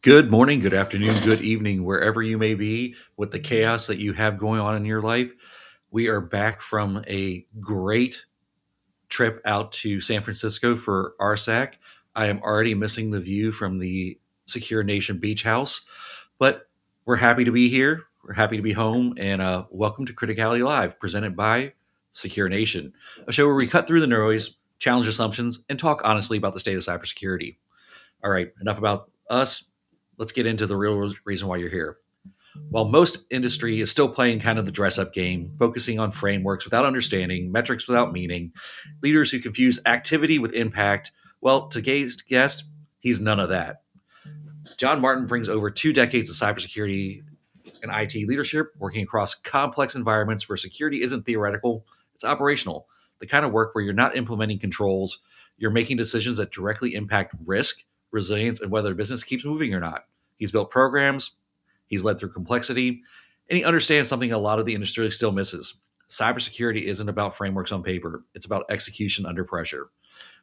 Good morning, good afternoon, good evening, wherever you may be with the chaos that you have going on in your life. We are back from a great trip out to San Francisco for RSAC. I am already missing the view from the Secure Nation Beach House, but we're happy to be here. We're happy to be home, and welcome to Criticality Live, presented by Secure Nation, a show where we cut through the noise, challenge assumptions, and talk honestly about the state of cybersecurity. All right, enough about us. Let's get into the real reason why you're here. While most industry is still playing kind of the dress up game, focusing on frameworks without understanding, metrics without meaning, leaders who confuse activity with impact, well, today's guest, he's none of that. John Martin brings over 2 decades of cybersecurity and IT leadership, working across complex environments where security isn't theoretical, it's operational. The kind of work where you're not implementing controls, you're making decisions that directly impact risk, resilience, and whether a business keeps moving or not. He's built programs, he's led through complexity, and he understands something a lot of the industry still misses. Cybersecurity isn't about frameworks on paper, it's about execution under pressure.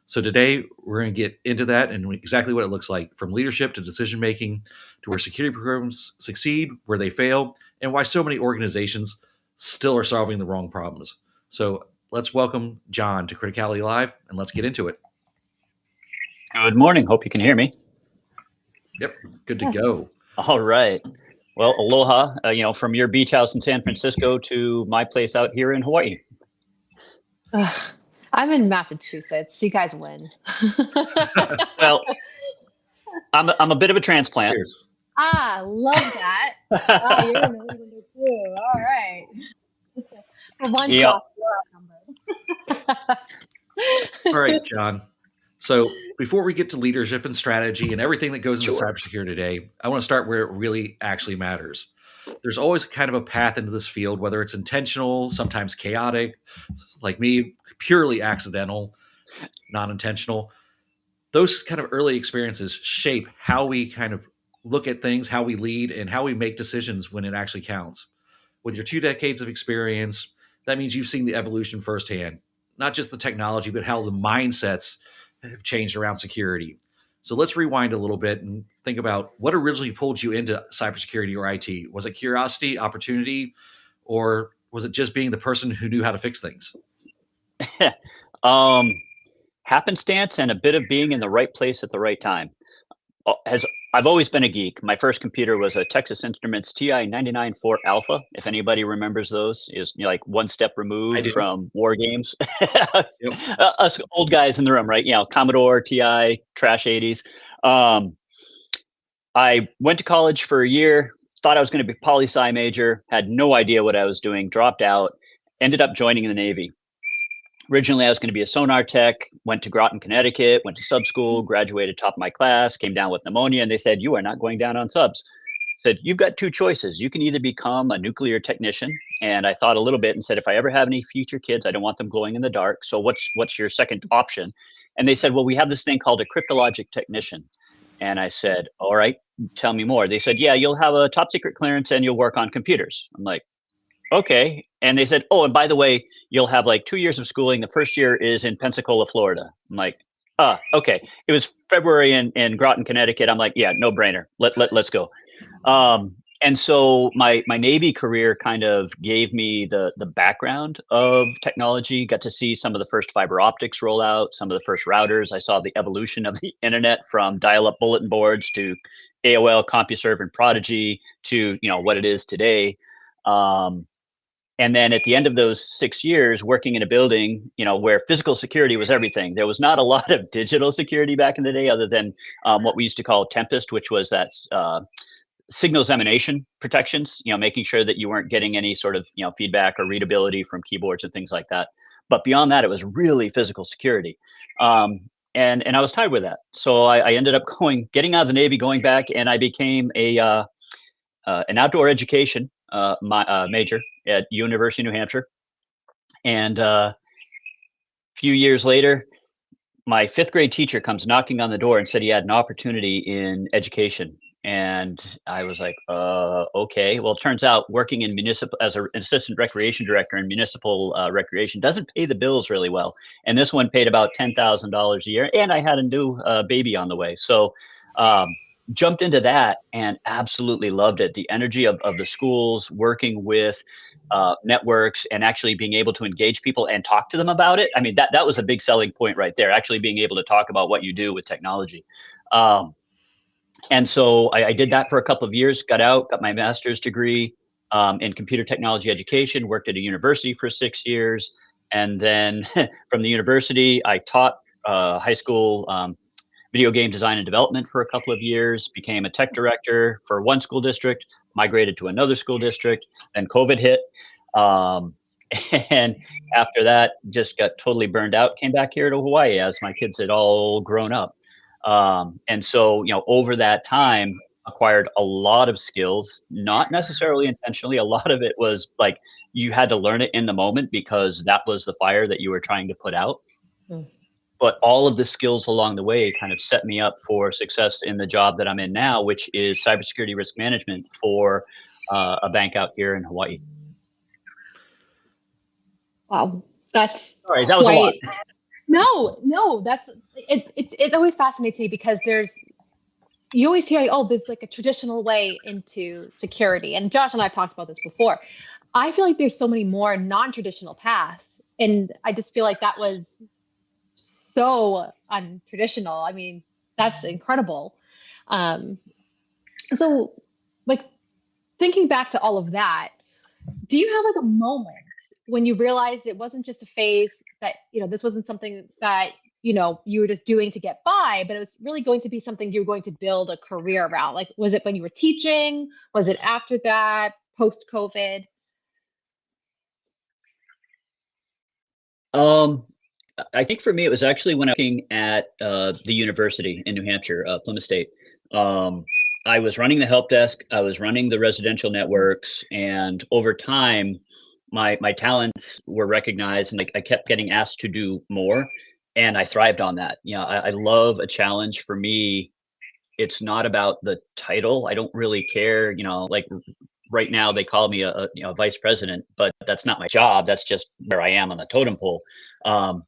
So today we're going to get into that and exactly what it looks like, from leadership to decision making, to where security programs succeed, where they fail, and why so many organizations still are solving the wrong problems. So let's welcome John to Criticality Live, and let's get into it. Good morning. Hope you can hear me. Yep, good to go. All right. Well, aloha, from your beach house in San Francisco to my place out here in Hawaii. I'm in Massachusetts. You guys win. Well, I'm a bit of a transplant. Cheers. Love that. You're in New England too. All right. For one Yep. shot, you're outnumbered. All right, John. So before we get to leadership and strategy and everything that goes into Sure. cybersecurity today, I want to start where it really actually matters. There's always kind of a path into this field, whether it's intentional, sometimes chaotic, like me, purely accidental, non-intentional. Those kind of early experiences shape how we kind of look at things, how we lead, and how we make decisions when it actually counts. With your 2 decades of experience, that means you've seen the evolution firsthand, not just the technology, but how the mindsets have changed around security. So let's rewind a little bit and think about what originally pulled you into cybersecurity or IT. Was it curiosity, opportunity, or was it just being the person who knew how to fix things? Happenstance and a bit of being in the right place at the right time. I've always been a geek. My first computer was a Texas Instruments TI 994 Alpha. If anybody remembers those, is like one step removed from war games. Yep. Us old guys in the room, right? Commodore TI, trash 80s. I went to college for a year, thought I was going to be a poli-sci major, had no idea what I was doing, dropped out, ended up joining the Navy. Originally, I was going to be a sonar tech, went to Groton, Connecticut, went to sub school, graduated top of my class, came down with pneumonia, and they said, "You are not going down on subs." Said, "You've got two choices. You can either become a nuclear technician." And I thought a little bit and said, if I ever have any future kids, I don't want them glowing in the dark. So what's your second option? And they said, well, we have this thing called a cryptologic technician. And I said, all right, tell me more. They said, yeah, you'll have a top secret clearance and you'll work on computers. I'm like, okay. And they said, oh, and by the way, you'll have like 2 years of schooling. The first year is in Pensacola, Florida. I'm like, okay. It was February in Groton, Connecticut. I'm like, yeah, no brainer. Let's go. And so my Navy career kind of gave me the background of technology, got to see some of the first fiber optics roll out, some of the first routers. I saw the evolution of the internet from dial-up bulletin boards to AOL, CompuServe, and Prodigy to, what it is today. And then at the end of those 6 years working in a building, where physical security was everything, there was not a lot of digital security back in the day other than what we used to call Tempest, which was that signals emanation protections, making sure that you weren't getting any sort of, feedback or readability from keyboards and things like that. But beyond that, it was really physical security. And I was tired with that. So I ended up getting out of the Navy, going back, and I became an outdoor education major at University of New Hampshire. And a few years later, my 5th grade teacher comes knocking on the door and said he had an opportunity in education. And I was like, okay. Well, it turns out working in municipal as an assistant recreation director in municipal recreation doesn't pay the bills really well. And this one paid about $10,000 a year. And I had a new baby on the way. So jumped into that and absolutely loved it. The energy of the schools, working with networks, and actually being able to engage people and talk to them about it. I mean, that was a big selling point right there, actually being able to talk about what you do with technology. And so I did that for a couple of years, got out, got my master's degree in computer technology education, worked at a university for 6 years. And then from the university, I taught high school video game design and development for a couple of years, became a tech director for one school district, migrated to another school district, then COVID hit. Um, and after that, just got totally burned out, came back here to Hawaii as my kids had all grown up. And so, over that time, acquired a lot of skills, not necessarily intentionally. A lot of it was like you had to learn it in the moment because that was the fire that you were trying to put out. Mm. But all of the skills along the way kind of set me up for success in the job that I'm in now, which is cybersecurity risk management for a bank out here in Hawaii. Wow, that's Sorry, that was a lot. No, that's it. It always fascinates me because you always hear, oh, there's like a traditional way into security, and Josh and I have talked about this before. I feel like there's so many more non-traditional paths, and I just feel like that was so untraditional. I mean, that's incredible. So, like, thinking back to all of that, do you have like a moment when you realized it wasn't just a phase, that this wasn't something that you were just doing to get by, but it was really going to be something you were going to build a career around? Like, was it when you were teaching? Was it after that, post COVID? I think for me, it was actually when I was working at the university in New Hampshire, Plymouth State. I was running the help desk, I was running the residential networks, and over time, my talents were recognized, and like I kept getting asked to do more, and I thrived on that. I love a challenge. For me, it's not about the title. I don't really care. Like right now they call me a vice president, but that's not my job. That's just where I am on the totem pole. Um,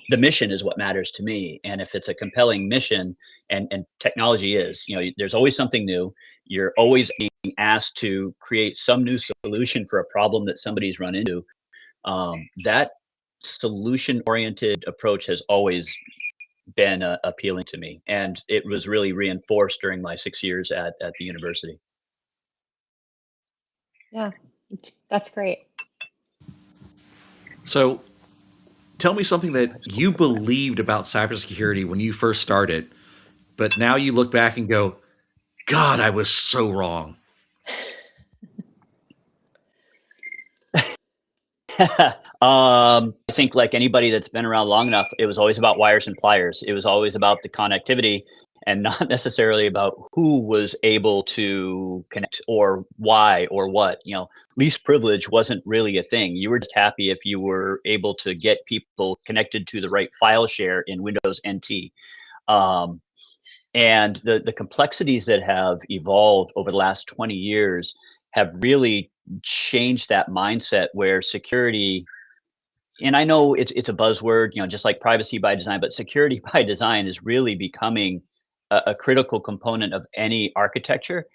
the mission is what matters to me, and if it's a compelling mission, and technology is, there's always something new. You're always being asked to create some new solution for a problem that somebody's run into. That solution oriented approach has always been appealing to me, and it was really reinforced during my 6 years at the university. Yeah, that's great. So tell me something that you believed about cybersecurity when you first started, but now you look back and go, God, I was so wrong. I think like anybody that's been around long enough, it was always about wires and pliers. It was always about the connectivity and not necessarily about who was able to connect or why or what. Least privilege wasn't really a thing. You were just happy if you were able to get people connected to the right file share in Windows NT. And the complexities that have evolved over the last 20 years have really changed that mindset where security, and I know it's a buzzword, just like privacy by design, but security by design is really becoming a critical component of any architecture.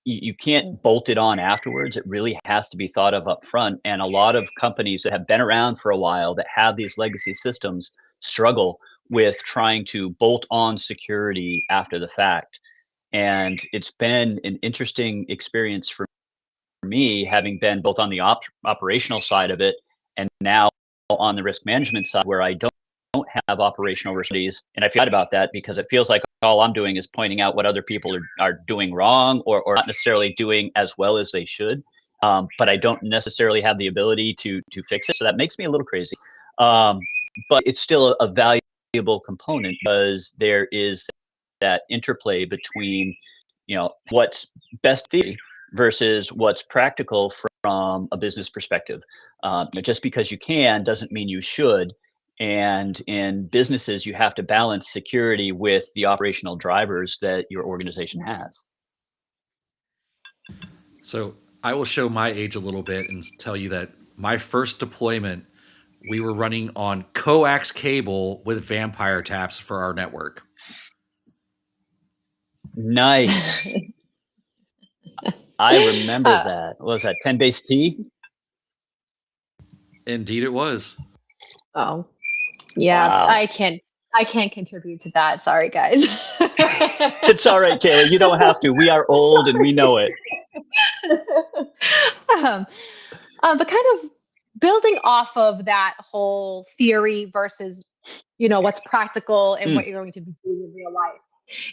You can't bolt it on afterwards. It really has to be thought of up front. And a lot of companies that have been around for a while that have these legacy systems struggle with trying to bolt on security after the fact. And it's been an interesting experience for me, having been both on the operational side of it and now on the risk management side, where I don't have operational responsibilities. And I feel bad about that because it feels like all I'm doing is pointing out what other people are doing wrong, or not necessarily doing as well as they should. But I don't necessarily have the ability to fix it. So that makes me a little crazy. But it's still a valuable component because there is that interplay between, what's best theory versus what's practical from a business perspective. Just because you can doesn't mean you should. And in businesses, you have to balance security with the operational drivers that your organization has. So I will show my age a little bit and tell you that my first deployment, we were running on coax cable with vampire taps for our network. Nice. I remember that. What was that 10 base T? Indeed, it was. Oh, yeah. Wow. I can't contribute to that. Sorry, guys. It's all right, Kayla. You don't have to. We are old and we know it. um, but kind of building off of that whole theory versus, what's practical and what you're going to be doing in real life.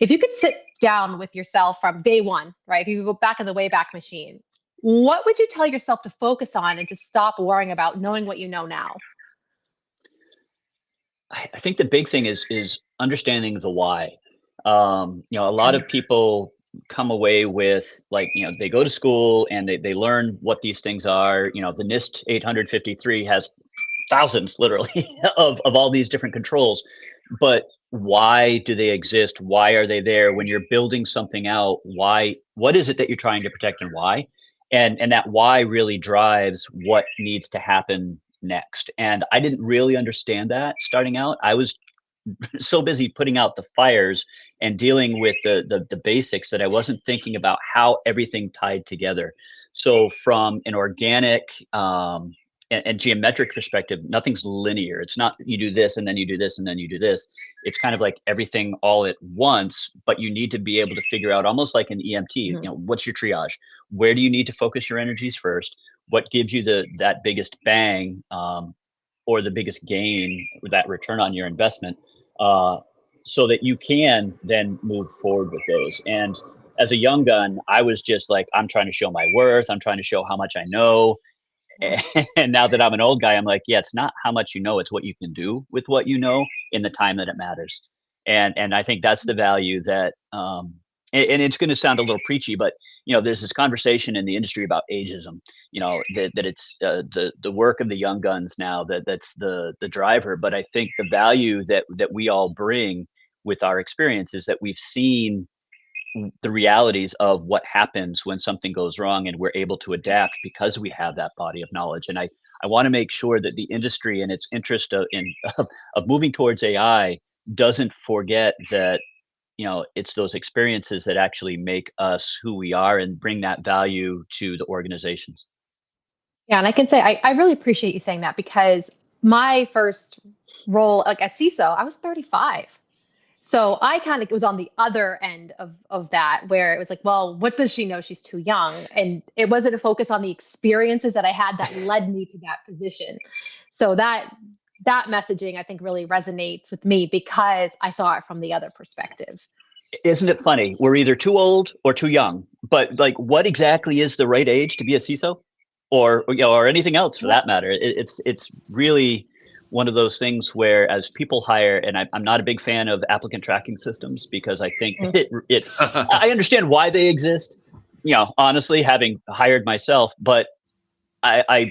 If you could sit down with yourself from day one, right? If you could go back in the Wayback Machine, what would you tell yourself to focus on and to stop worrying about knowing what you know now? I think the big thing is understanding the why. A lot of people come away with like, they go to school and they learn what these things are. The NIST 853 has thousands literally of all these different controls, but why do they exist? Why are they there? When you're building something out, what is it that you're trying to protect and why? And that why really drives what needs to happen next. And I didn't really understand that starting out. I was so busy putting out the fires and dealing with the basics that I wasn't thinking about how everything tied together. So from an organic and geometric perspective, nothing's linear. It's not you do this and then you do this and then you do this. It's kind of like everything all at once, but you need to be able to figure out almost like an EMT, what's your triage? Where do you need to focus your energies first? What gives you that biggest bang or the biggest gain, that return on your investment, so that you can then move forward with those. And as a young gun, I was just like, I'm trying to show my worth. I'm trying to show how much I know. And now that I'm an old guy, I'm like, yeah, it's not how much you know, it's what you can do with what you know in the time that it matters. And I think that's the value that, and it's going to sound a little preachy, but there's this conversation in the industry about ageism. That it's the work of the young guns now that's the driver. But I think the value that we all bring with our experience is that we've seen the realities of what happens when something goes wrong, and we're able to adapt because we have that body of knowledge. And I want to make sure that the industry, in its interest of moving towards AI, doesn't forget that it's those experiences that actually make us who we are and bring that value to the organizations. Yeah, and I can say I really appreciate you saying that, because my first role, like as CISO, I was 35. So I kind of was on the other end of that, where it was like, well, what does she know? She's too young. And it wasn't a focus on the experiences that I had that led me to that position. So that messaging, I think, really resonates with me because I saw it from the other perspective. Isn't it funny? We're either too old or too young, but like, what exactly is the right age to be a CISO, or anything else for that matter? It's really one of those things where, as people hire, and I'm not a big fan of applicant tracking systems, because I think I understand why they exist, honestly, having hired myself, but I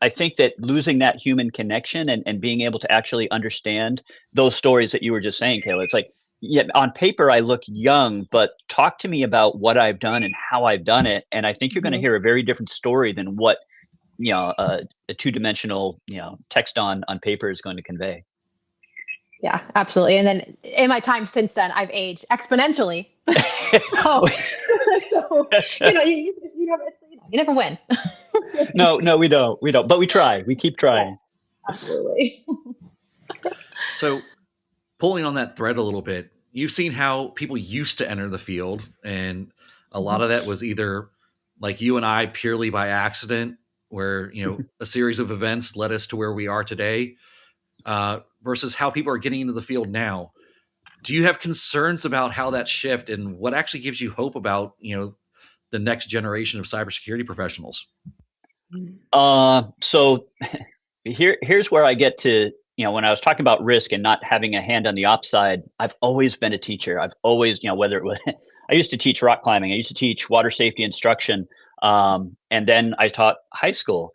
think that losing that human connection and being able to actually understand those stories that you were just saying, Kayla, it's like, yeah, on paper I look young, but talk to me about what I've done and how I've done it, and I think you're going to hear a very different story than what a two-dimensional text on paper is going to convey. Yeah, absolutely. And then in my time since then, I've aged exponentially. so you never win. No, we don't, but we try. We keep trying. Yeah, absolutely. So, pulling on that thread a little bit, you've seen how people used to enter the field, and a lot of that was either like you and I, purely by accident, where a series of events led us to where we are today, versus how people are getting into the field now. Do you have concerns about how that shift, and what actually gives you hope about the next generation of cybersecurity professionals? So here's where I get to, when I was talking about risk and not having a hand on the ops side, I've always been a teacher. I've always, whether it was, I used to teach rock climbing, I used to teach water safety instruction, and then I taught high school.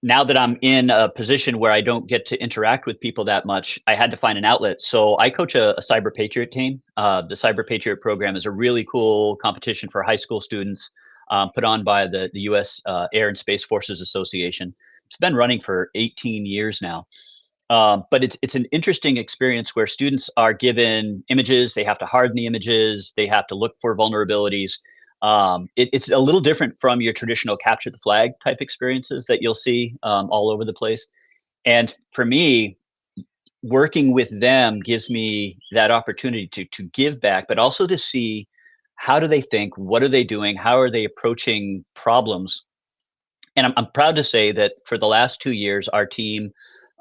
Now that I'm in a position where I don't get to interact with people that much, I had to find an outlet. So I coach a Cyber Patriot team. The Cyber Patriot program is a really cool competition for high school students, put on by the U.S. Air and Space Forces Association. It's been running for 18 years now. But it's an interesting experience where students are given images, they have to harden the images, they have to look for vulnerabilities. It's a little different from your traditional capture the flag type experiences that you'll see all over the place. And for me, working with them gives me that opportunity to give back, but also to see how do they think, what are they doing, how are they approaching problems. And I'm proud to say that for the last 2 years, our team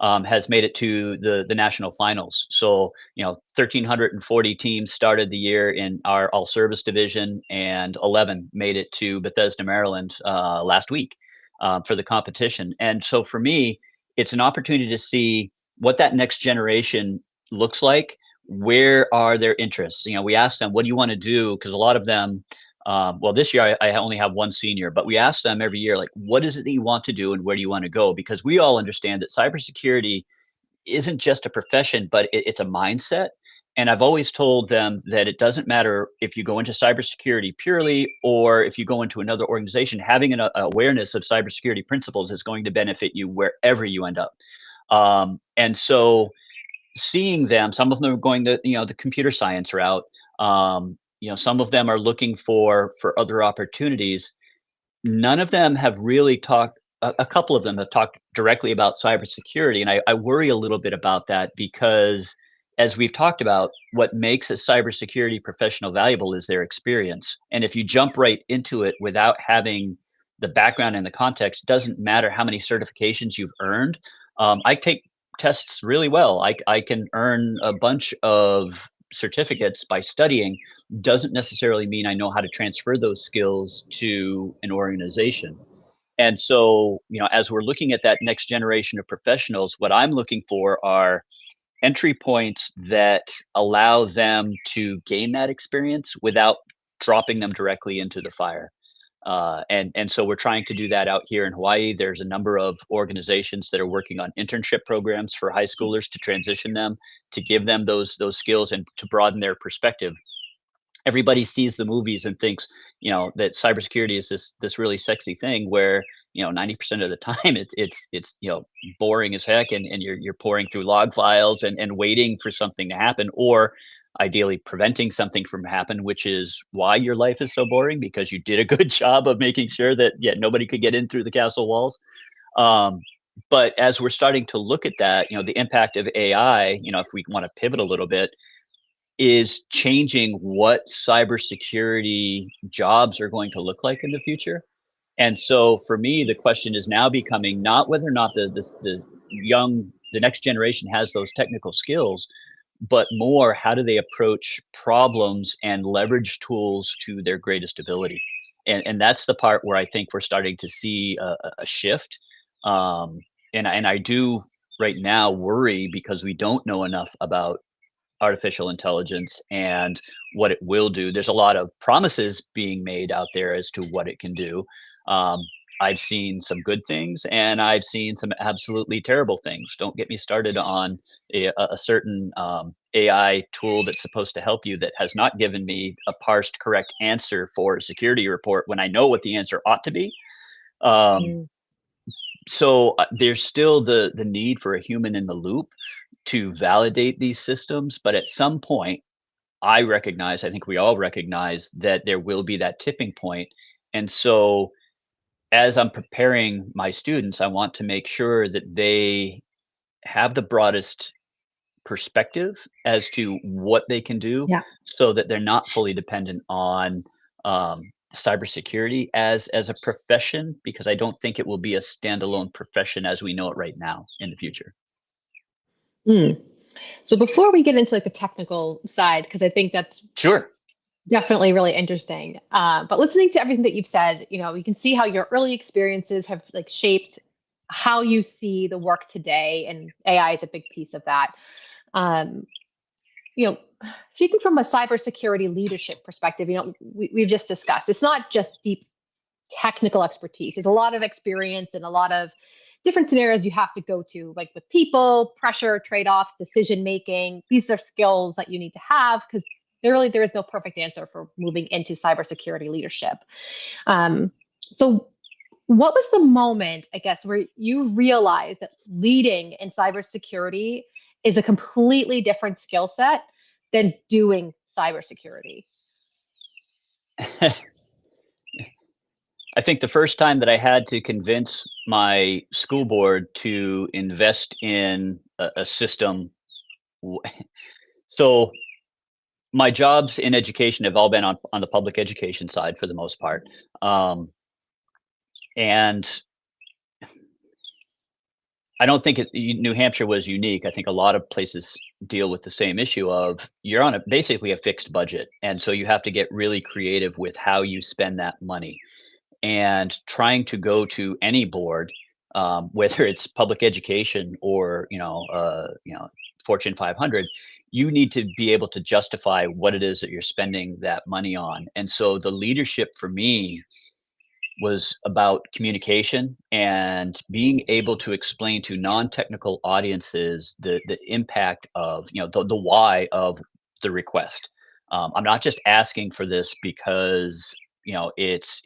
has made it to the national finals. So, 1,340 teams started the year in our all service division, and 11 made it to Bethesda, Maryland last week for the competition. And so for me, it's an opportunity to see what that next generation looks like. Where are their interests? We asked them, what do you want to do? Because a lot of them, well, this year I only have one senior, but we ask them every year, like, what is it that you want to do and where do you want to go? Because we all understand that cybersecurity isn't just a profession, but it's a mindset. And I've always told them that it doesn't matter if you go into cybersecurity purely or if you go into another organization, having an awareness of cybersecurity principles is going to benefit you wherever you end up. And so seeing them, some of them are going the computer science route. Some of them are looking for other opportunities. None of them have really talked. A couple of them have talked directly about cybersecurity, and I worry a little bit about that because, as we've talked about, what makes a cybersecurity professional valuable is their experience. And if you jump right into it without having the background and the context, doesn't matter how many certifications you've earned. I take tests really well. I can earn a bunch of certificates by studying, doesn't necessarily mean I know how to transfer those skills to an organization. And so, as we're looking at that next generation of professionals, what I'm looking for are entry points that allow them to gain that experience without dropping them directly into the fire. And so we're trying to do that out here in Hawaii. There's a number of organizations that are working on internship programs for high schoolers to transition them, to give them those skills and to broaden their perspective. Everybody sees the movies and thinks, that cybersecurity is this really sexy thing where, 90% of the time it's boring as heck, and you're pouring through log files and waiting for something to happen, or ideally preventing something from happen, which is why your life is so boring, because you did a good job of making sure that nobody could get in through the castle walls. But as we're starting to look at that, the impact of AI, if we want to pivot a little bit, is changing what cybersecurity jobs are going to look like in the future. And so for me, the question is now becoming not whether or not the next generation has those technical skills, but more how do they approach problems and leverage tools to their greatest ability. And that's the part where I think we're starting to see a shift. And I do right now worry because we don't know enough about artificial intelligence and what it will do. There's a lot of promises being made out there as to what it can do. Um, I've seen some good things and I've seen some absolutely terrible things. Don't get me started on a certain AI tool that's supposed to help you that has not given me a parsed correct answer for a security report when I know what the answer ought to be. Um, so there's still the need for a human in the loop to validate these systems, but at some point, I think we all recognize that there will be that tipping point. And so as I'm preparing my students, I want to make sure that they have the broadest perspective as to what they can do, Yeah. so that they're not fully dependent on cybersecurity as a profession, because I don't think it will be a standalone profession as we know it right now in the future. Mm. So before we get into like the technical side, because I think that's Sure. definitely really interesting. But listening to everything that you've said, you can see how your early experiences have like shaped how you see the work today, and AI is a big piece of that. Um, you know, Speaking from a cybersecurity leadership perspective, we've just discussed it's not just deep technical expertise. There's a lot of experience and a lot of different scenarios you have to go to, like with people, pressure, trade-offs, decision making. These are skills that you need to have because there is no perfect answer for moving into cybersecurity leadership. So What was the moment, I guess, where you realized that leading in cybersecurity is a completely different skill set than doing cybersecurity? I think the first time that I had to convince my school board to invest in a system. So my jobs in education have all been on the public education side for the most part. And I don't think New Hampshire was unique. I think a lot of places deal with the same issue of you're on basically a fixed budget. And so you have to get really creative with how you spend that money. And trying to go to any board, whether it's public education or Fortune 500, you need to be able to justify what it is that you're spending that money on. And so the leadership for me was about communication and being able to explain to non-technical audiences the impact of the why of the request. I'm not just asking for this because it's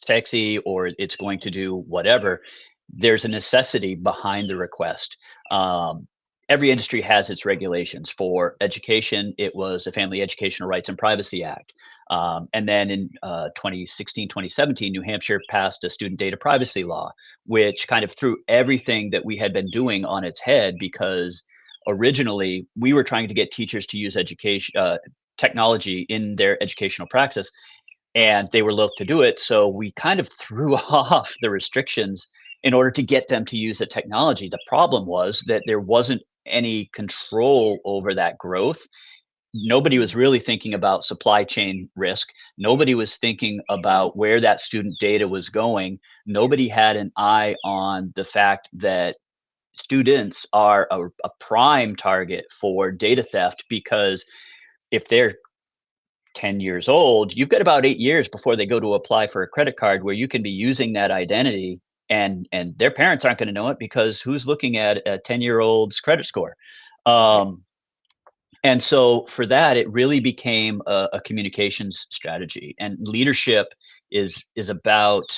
sexy or it's going to do whatever. There's a necessity behind the request. Every industry has its regulations. For education, it was the Family Educational Rights and Privacy Act. And then in 2016, 2017, New Hampshire passed a student data privacy law, which kind of threw everything that we had been doing on its head, because originally we were trying to get teachers to use technology in their educational practice, and they were loath to do it. So we kind of threw off the restrictions in order to get them to use the technology. The problem was that there wasn't any control over that growth. Nobody was really thinking about supply chain risk. Nobody was thinking about where that student data was going. Nobody had an eye on the fact that students are a prime target for data theft, because if they're 10 years old, you've got about 8 years before they go to apply for a credit card where you can be using that identity, and their parents aren't going to know it, because who's looking at a 10-year-old's credit score? And so for that, it really became a communications strategy. And leadership is about,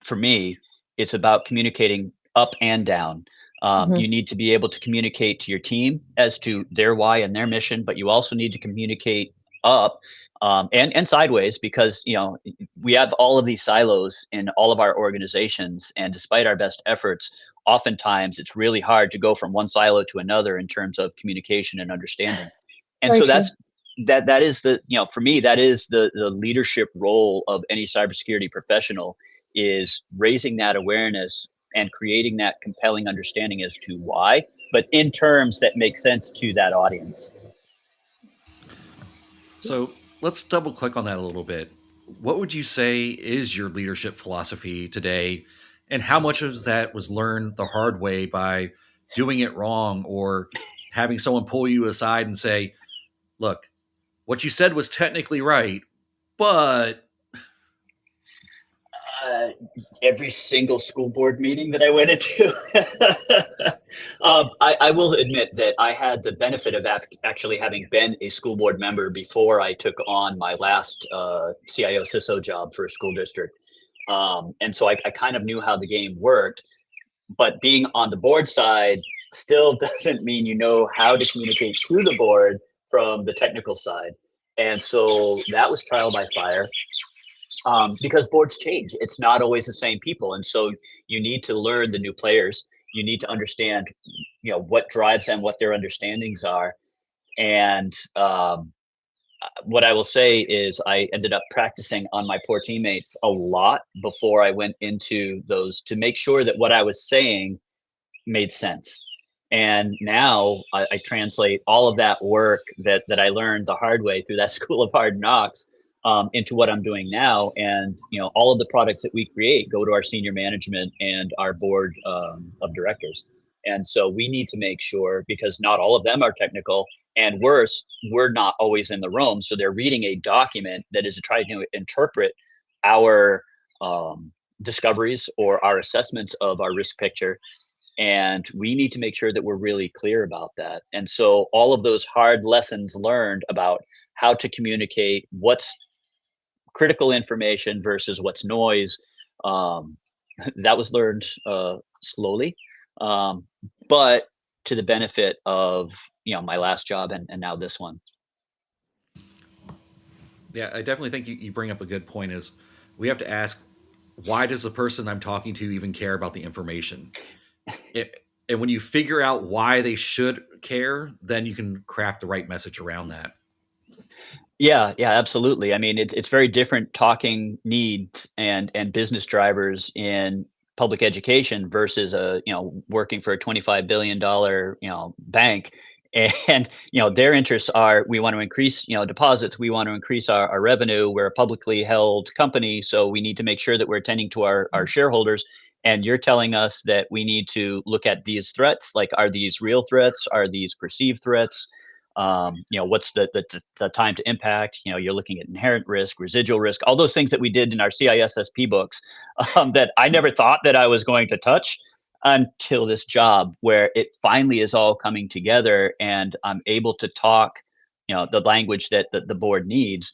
for me, it's about communicating up and down. Mhm. You need to be able to communicate to your team as to their why and their mission, but you also need to communicate up, and sideways, because we have all of these silos in all of our organizations, and despite our best efforts, oftentimes it's really hard to go from one silo to another in terms of communication and understanding. And Very so true. that is for me, that is the leadership role of any cybersecurity professional, is raising that awareness and creating that compelling understanding as to why, but in terms that make sense to that audience. So let's double click on that a little bit. What would you say is your leadership philosophy today? And how much of that was learned the hard way by doing it wrong, or having someone pull you aside and say, look, what you said was technically right, but Uh, every single school board meeting that I went into. I will admit that I had the benefit of actually having been a school board member before I took on my last CIO CISO job for a school district. And so I kind of knew how the game worked, but being on the board side still doesn't mean you know how to communicate to the board from the technical side. And so that was trial by fire, because boards change. It's not always the same people, and so you need to learn the new players. You need to understand, what drives them, what their understandings are, and what I will say is I ended up practicing on my poor teammates a lot before I went into those, to make sure that what I was saying made sense. And now I translate all of that work that I learned the hard way through that school of hard knocks, into what I'm doing now. And all of the products that we create go to our senior management and our board of directors. And so we need to make sure, because not all of them are technical, and worse, we're not always in the room. So they're reading a document that is trying to interpret our discoveries or our assessments of our risk picture, and we need to make sure that we're really clear about that. And so all of those hard lessons learned about how to communicate what's critical information versus what's noise, Um, that was learned slowly, um, but to the benefit of my last job and now this one. Yeah, I definitely think you bring up a good point. Is we have to ask, why does the person I'm talking to even care about the information? And when you figure out why they should care, then you can craft the right message around that. Yeah, yeah, absolutely. I mean, it's very different talking needs and business drivers in public education versus working for a $25 billion bank. And their interests are, we want to increase deposits, we want to increase our revenue. We're a publicly held company, so we need to make sure that we're attending to our shareholders. And you're telling us that we need to look at these threats, like, are these real threats? Are these perceived threats? What's the time to impact? You're looking at inherent risk, residual risk, all those things that we did in our CISSP books, that I never thought that I was going to touch until this job, where it finally is all coming together, and I'm able to talk the language that the board needs.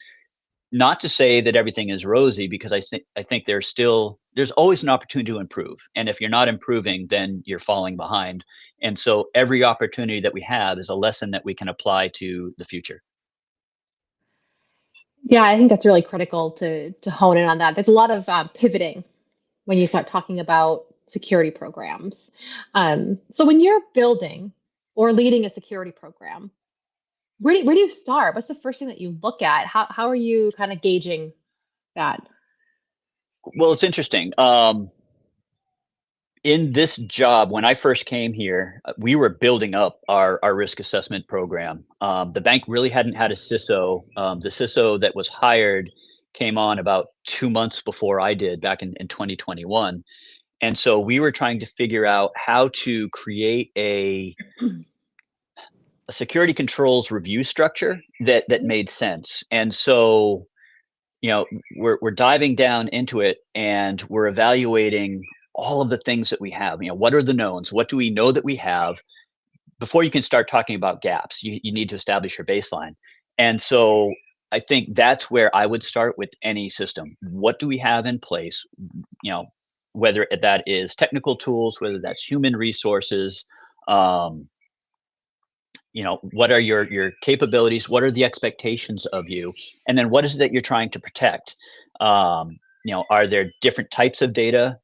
Not to say that everything is rosy, because I think there's always an opportunity to improve. And if you're not improving, then you're falling behind. And so every opportunity that we have is a lesson that we can apply to the future. Yeah, I think that's really critical to hone in on that. There's a lot of pivoting when you start talking about security programs. So when you're building or leading a security program, where do you start? What's the first thing that you look at? How are you kind of gauging that? Well, it's interesting. In this job, when I first came here, we were building up our risk assessment program. The bank really hadn't had a CISO. The CISO that was hired came on about 2 months before I did, back in 2021. And so we were trying to figure out how to create a security controls review structure that made sense. And so, you know, we're diving down into it, and we're evaluating all of the things that we have. What are the knowns? What do we know that we have? Before you can start talking about gaps, you need to establish your baseline. And so I think that's where I would start with any system. What do we have in place? You know, whether that is technical tools, whether that's human resources, um, what are your capabilities? What are the expectations of you? And then what is it that you're trying to protect? Are there different types of data?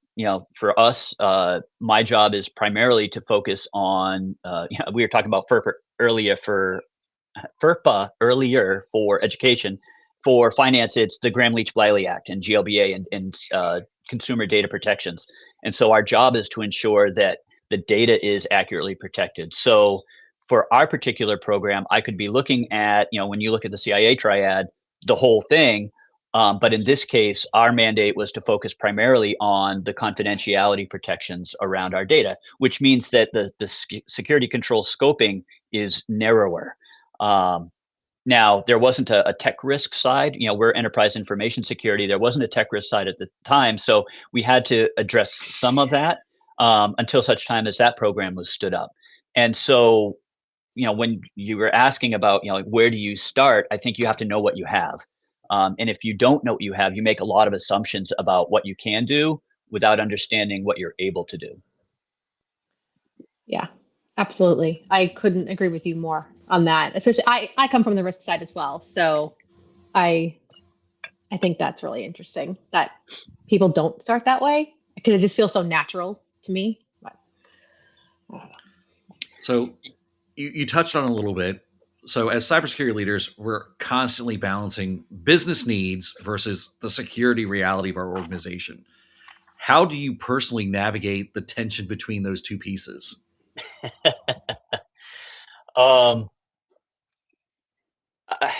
For us, my job is primarily to focus on, we were talking about FERPA earlier for education. For finance, it's the Gramm-Leach-Bliley Act and GLBA and consumer data protections. And so our job is to ensure that the data is accurately protected. So for our particular program, I could be looking at, when you look at the CIA triad, the whole thing. But in this case, our mandate was to focus primarily on the confidentiality protections around our data, which means that the security control scoping is narrower. Now, there wasn't a tech risk side. We're enterprise information security. There wasn't a tech risk side at the time. So we had to address some of that until such time as that program was stood up. And so, when you were asking about, like, where do you start? I think you have to know what you have. And if you don't know what you have, you make a lot of assumptions about what you can do without understanding what you're able to do. Yeah, absolutely. I couldn't agree with you more on that. Especially, I come from the risk side as well, so I I think that's really interesting that people don't start that way because it just feels so natural to me. But I don't know. So you touched on it a little bit. So as cybersecurity leaders, we're constantly balancing business needs versus the security reality of our organization. How do you personally navigate the tension between those two pieces? Um, I-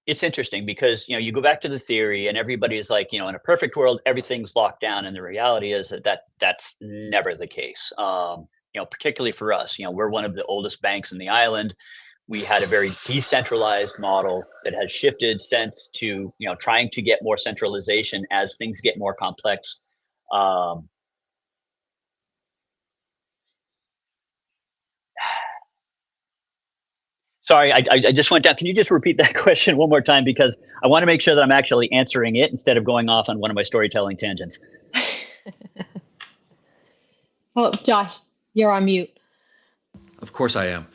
it's interesting because you go back to the theory, and everybody's like, in a perfect world, everything's locked down, and the reality is that's never the case. Particularly for us, we're one of the oldest banks in the island. We had a very decentralized model that has shifted since to trying to get more centralization as things get more complex. Um, Sorry, I just went down. Can you just repeat that question one more time? Because I want to make sure that I'm actually answering it instead of going off on one of my storytelling tangents. Oh, Josh, you're on mute. Of course I am.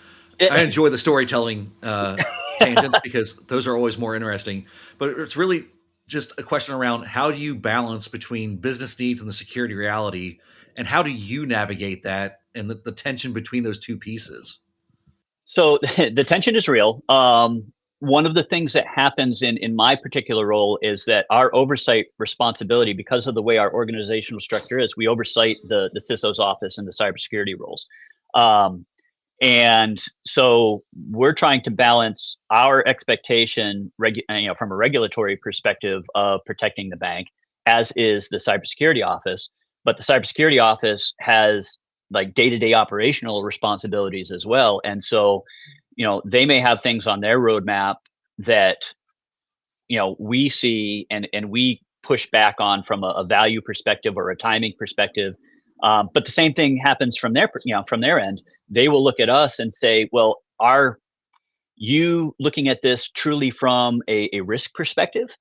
I enjoy the storytelling tangents because those are always more interesting. But it's really just a question around how do you balance between business needs and the security reality, and how do you navigate that and the tension between those two pieces? So the tension is real. One of the things that happens in my particular role is that our oversight responsibility, because of the way our organizational structure is, we oversight the CISO's office and the cybersecurity roles. And so we're trying to balance our expectation, from a regulatory perspective of protecting the bank, as is the cybersecurity office. But the cybersecurity office has like day-to-day operational responsibilities as well. And so, they may have things on their roadmap that, we see and we push back on from a value perspective or a timing perspective. But the same thing happens from their end. They will look at us and say, well, are you looking at this truly from a risk perspective?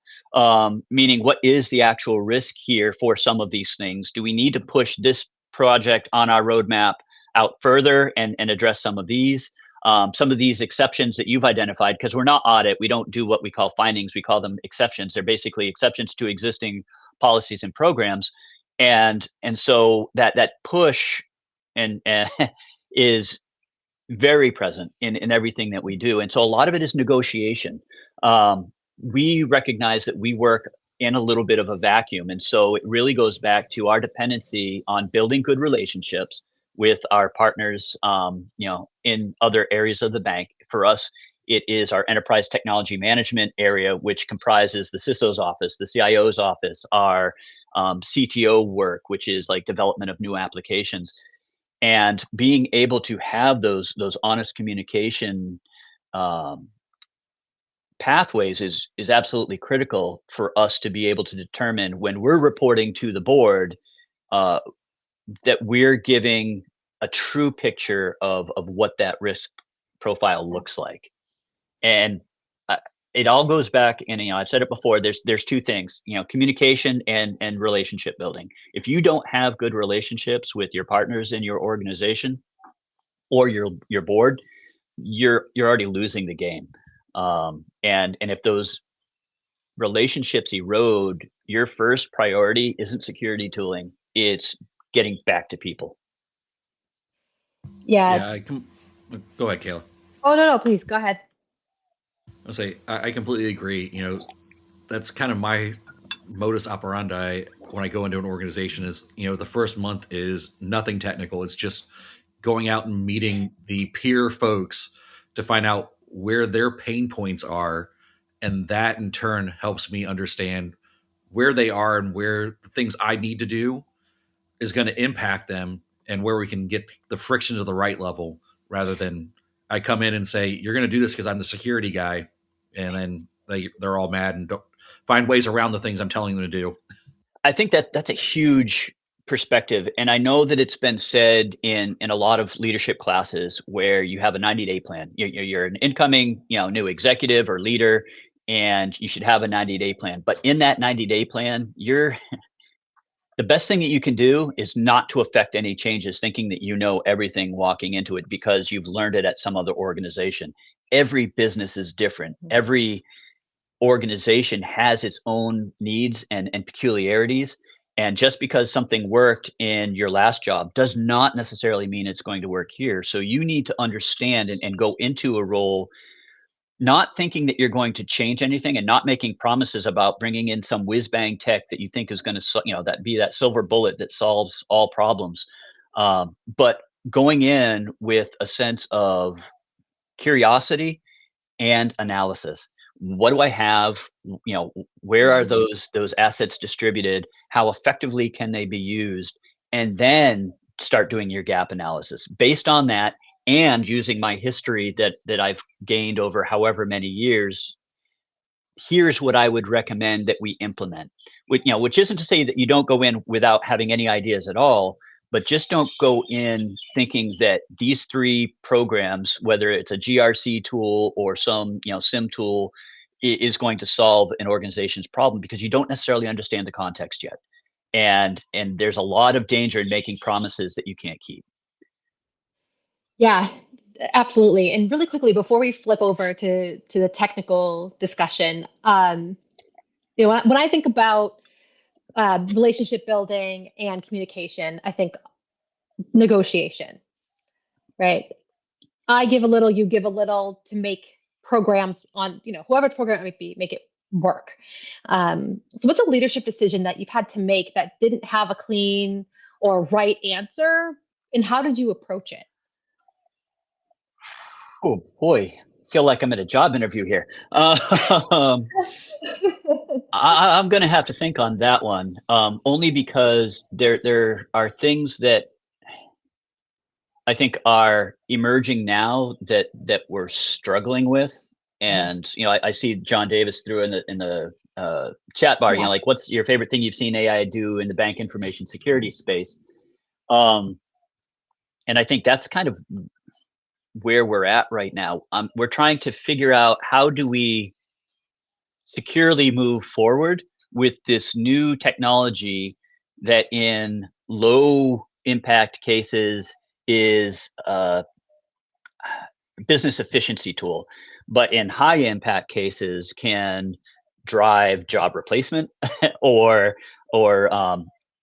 Meaning, what is the actual risk here for some of these things? Do we need to push this project on our roadmap out further and address some of these? Some of these exceptions that you've identified, because we're not audit, we don't do what we call findings, we call them exceptions. They're basically exceptions to existing policies and programs. And so that push and is very present in everything that we do. And so a lot of it is negotiation. We recognize that we work in a little bit of a vacuum. And so it really goes back to our dependency on building good relationships with our partners, in other areas of the bank. For us, it is our enterprise technology management area, which comprises the CISO's office, the CIO's office, our CTO work, which is like development of new applications. And being able to have those honest communication pathways is absolutely critical for us to be able to determine when we're reporting to the board, uh, that we're giving a true picture of what that risk profile looks like. And it all goes back, and I've said it before, there's two things, communication and relationship building. If you don't have good relationships with your partners in your organization or your board, you're already losing the game. And if those relationships erode, your first priority isn't security tooling, it's getting back to people. Yeah. Yeah, go ahead, Kayla. Oh, no, please go ahead. I'll say I completely agree. That's kind of my modus operandi when I go into an organization is, the first month is nothing technical. It's just going out and meeting the peer folks to find out where their pain points are. And that in turn helps me understand where they are and where the things I need to do is going to impact them and where we can get the friction to the right level rather than I come in and say, you're going to do this because I'm the security guy. And then they're all mad and don't find ways around the things I'm telling them to do. I think that's a huge perspective. And I know that it's been said in a lot of leadership classes where you have a 90-day plan. You're an incoming, new executive or leader, and you should have a 90-day plan. But in that 90-day plan, the best thing that you can do is not to affect any changes, thinking that you know everything walking into it because you've learned it at some other organization. Every business is different. Every organization has its own needs and peculiarities. And just because something worked in your last job does not necessarily mean it's going to work here. So you need to understand and go into a role not thinking that you're going to change anything and not making promises about bringing in some whiz bang tech that you think is going to, that be that silver bullet that solves all problems. But going in with a sense of curiosity and analysis. What do I have? Where are those assets distributed? How effectively can they be used? And then start doing your gap analysis based on that, and using my history that I've gained over however many years. Here's what I would recommend that we implement. Which isn't to say that you don't go in without having any ideas at all, but just don't go in thinking that these 3 programs, whether it's a GRC tool or some SIM tool, is going to solve an organization's problem, because you don't necessarily understand the context yet. And there's a lot of danger in making promises that you can't keep. Yeah, absolutely. And really quickly, before we flip over to the technical discussion, when I think about relationship building and communication, I think negotiation, right? I give a little, you give a little to make programs on, whoever's program it might be, make it work. So what's a leadership decision that you've had to make that didn't have a clean or right answer, and how did you approach it? Oh boy, feel like I'm at a job interview here. I'm going to have to think on that one, only because there are things that I think are emerging now that we're struggling with. And I see John Davis threw in the chat bar, Yeah. like, what's your favorite thing you've seen AI do in the bank information security space? And I think that's kind of where we're at right now. We're trying to figure out, how do we securely move forward with this new technology that in low impact cases is a business efficiency tool, but in high impact cases can drive job replacement or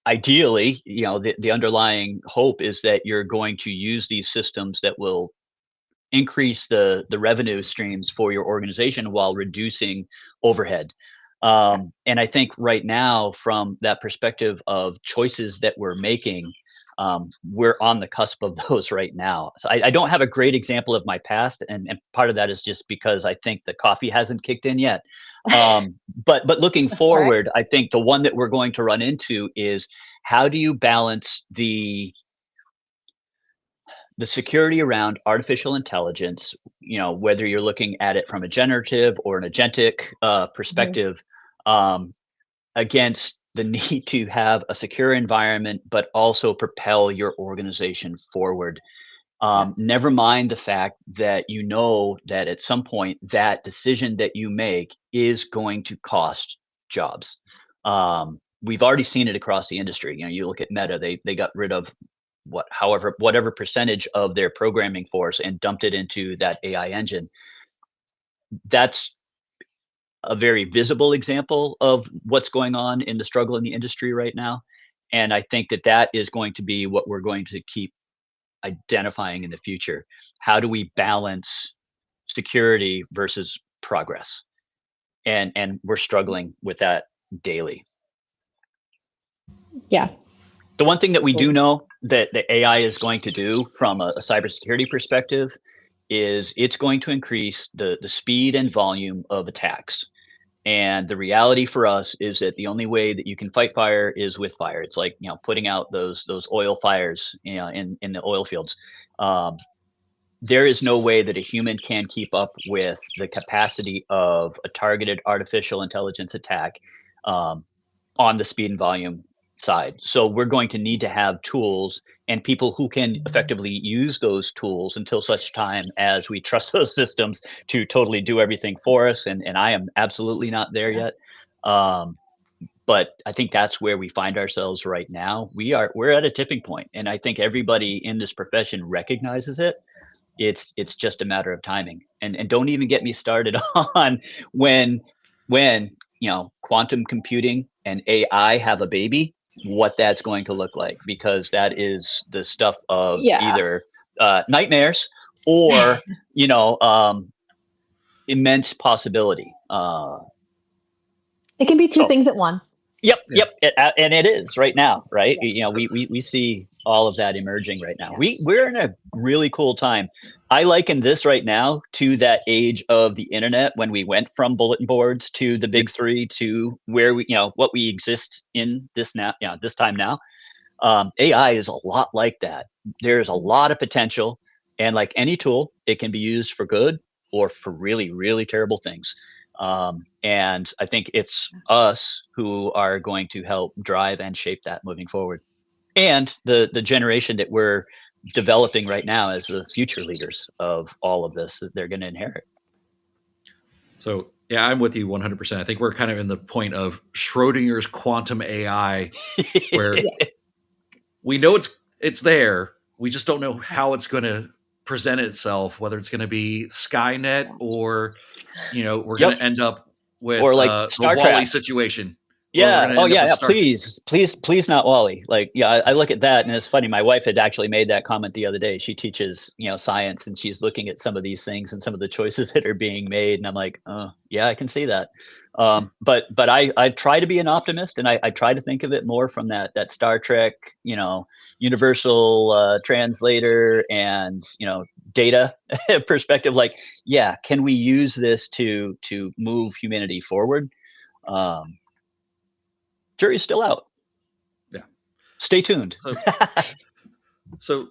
ideally, the underlying hope is that you're going to use these systems that will increase the revenue streams for your organization while reducing overhead. And I think right now, from that perspective of choices that we're making, we're on the cusp of those right now. So I don't have a great example of my past, and part of that is just because I think the coffee hasn't kicked in yet. But looking forward, I think the one that we're going to run into is, how do you balance the security around artificial intelligence, whether you're looking at it from a generative or an agentic perspective, against the need to have a secure environment, but also propel your organization forward. Never mind the fact that that at some point that decision that you make is going to cost jobs. We've already seen it across the industry. You look at Meta; they got rid of whatever percentage of their programming force and dumped it into that AI engine. That's a very visible example of what's going on in the struggle in the industry right now. And I think that is going to be what we're going to keep identifying in the future. How do we balance security versus progress? And we're struggling with that daily. Yeah. The one thing that we do know that the AI is going to do from a cybersecurity perspective is it's going to increase the speed and volume of attacks. And the reality for us is that the only way that you can fight fire is with fire. It's like, putting out those oil fires, in the oil fields. There is no way that a human can keep up with the capacity of a targeted artificial intelligence attack, on the speed and volume side. So we're going to need to have tools and people who can effectively use those tools until such time as we trust those systems to totally do everything for us. And I am absolutely not there yet. But I think that's where we find ourselves right now. We're at a tipping point, and I think everybody in this profession recognizes it. It's just a matter of timing. And don't even get me started on when quantum computing and AI have a baby, what that's going to look like, because that is the stuff of either nightmares or immense possibility. It can be two things at once. Yep. And it is right now, right? We see all of that emerging right now. We're in a really cool time. I liken this right now to that age of the internet, when we went from bulletin boards to the big three to where what we exist in this time now. AI is a lot like that. There's a lot of potential, and like any tool, it can be used for good or for really, really terrible things. And I think it's us who are going to help drive and shape that moving forward. and the generation that we're developing right now as the future leaders of all of this that they're going to inherit. So yeah, I'm with you 100%. I think we're kind of in the point of Schrodinger's quantum AI, where we know it's there. We just don't know how it's going to present itself, whether it's going to be Skynet or, we're going Yep. to end up with Or like the Star Wally Trek. situation. Or we're Yeah. going to Oh end up yeah. with Yeah. Star Trek. Please not Wally. Like, yeah, I look at that and it's funny. My wife had actually made that comment the other day. She teaches, science, and she's looking at some of these things and some of the choices that are being made. And I'm like, oh yeah, I can see that. But I try to be an optimist, and I try to think of it more from that Star Trek, universal translator and, data perspective. Like, yeah, can we use this to move humanity forward? Jury's still out. Yeah. Stay tuned. So